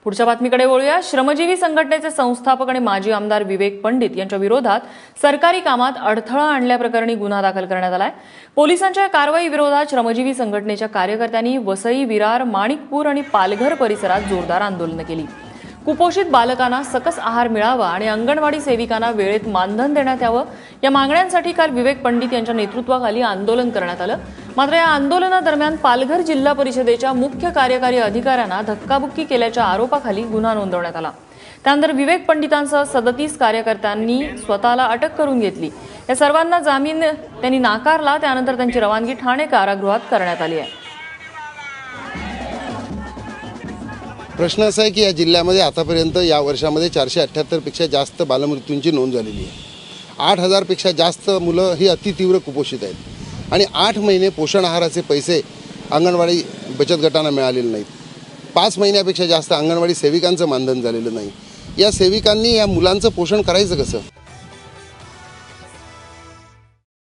पुढच्या बातमीकडे वळूया। श्रमजीवी संघटनेचे संस्थापक आणि माजी आमदार विवेक पंडित यांच्या विरोधात सरकारी कामात अडथळा आणल्याप्रकरणी गुन्हा दाखल करण्यात आलाय। पोलिसांच्या कारवाई विरोधात श्रमजीवी संघटनेच्या कार्यकर्त्यांनी वसई, विरार, माणिकपूर आणि पालघर परिसरात जोरदार आंदोलन केली। कुपोषित बालकांना सकस आहार मिळावा आणि अंगणवाडी सेविकांना वेळेत मानधन देण्यात यावं या मागण्यांसाठी काल विवेक पंडित यांच्या नेतृत्वाखाली आंदोलन करण्यात आलं। मात्र या आंदोलनादरम्यान पालघर जिल्हा परिषदेच्या मुख्य कार्यकारी अधिकाऱ्यांना धक्काबुक्की केल्याच्या आरोपाखाली गुन्हा नोंदवण्यात आला। त्यानंतर विवेक पंडितांसह 37 कार्यकर्त्यांनी स्वतःला अटक करून घेतली। या सर्वांना जामीन त्यांनी नाकारला। त्यानंतर त्यांची रवानगी ठाणे कारागृहात करण्यात आली आहे। प्रश्न असा आहे की या जिल्ह्यामध्ये आतापर्यंत या वर्षामध्ये 478 पेक्षा जास्त बालमृत्यूंची नोंद झालेली आहे। 8000 पेक्षा जास्त मुलं ही अतितीव्र कुपोषित आहेत आणि 8 महिने पोषण आहाराचे पैसे अंगणवाडी बचत गटांना मिळालेले नाहीत। 5 महिन्यापेक्षा जास्त अंगणवाडी सेविकांचं मानधन झालेलं नाही। या सेविकांनी या मुलांचं पोषण करायचं कसं?